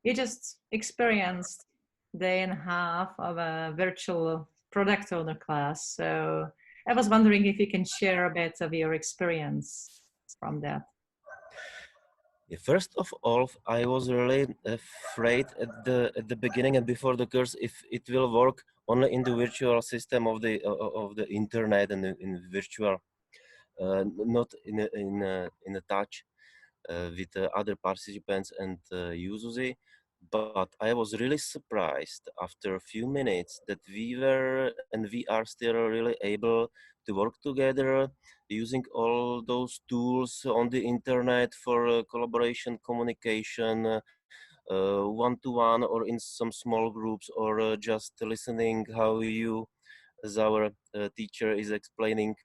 You just experienced day and a half of a virtual product owner class. So I was wondering if you can share a bit of your experience from that. Yeah, first of all, I was really afraid at the beginning and before the course if it will work only in the virtual system of the internet and in virtual, not in a touch with other participants and users. But I was really surprised after a few minutes that we were and we are still really able to work together using all those tools on the internet for collaboration, communication, one-to-one or in some small groups, or just listening how you, as our teacher, is explaining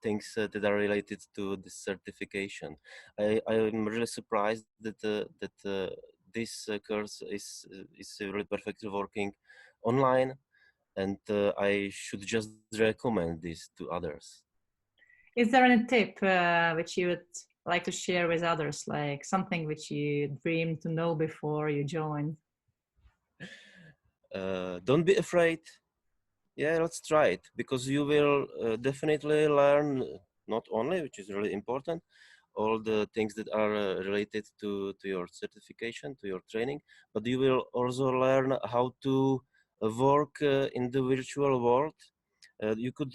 things that are related to this certification. I'm really surprised that this course is really perfectly working online, and I should just recommend this to others. Is there any tip which you would like to share with others, like something which you dreamed to know before you joined? Don't be afraid. Yeah, let's try it because you will definitely learn not only, which is really important, all the things that are related to your certification, to your training, but you will also learn how to work in the virtual world. You could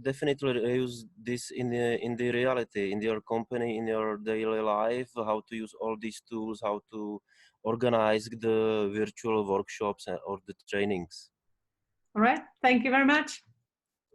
definitely use this in the reality, in your company, in your daily life, how to use all these tools, how to organize the virtual workshops or the trainings. All right. Thank you very much.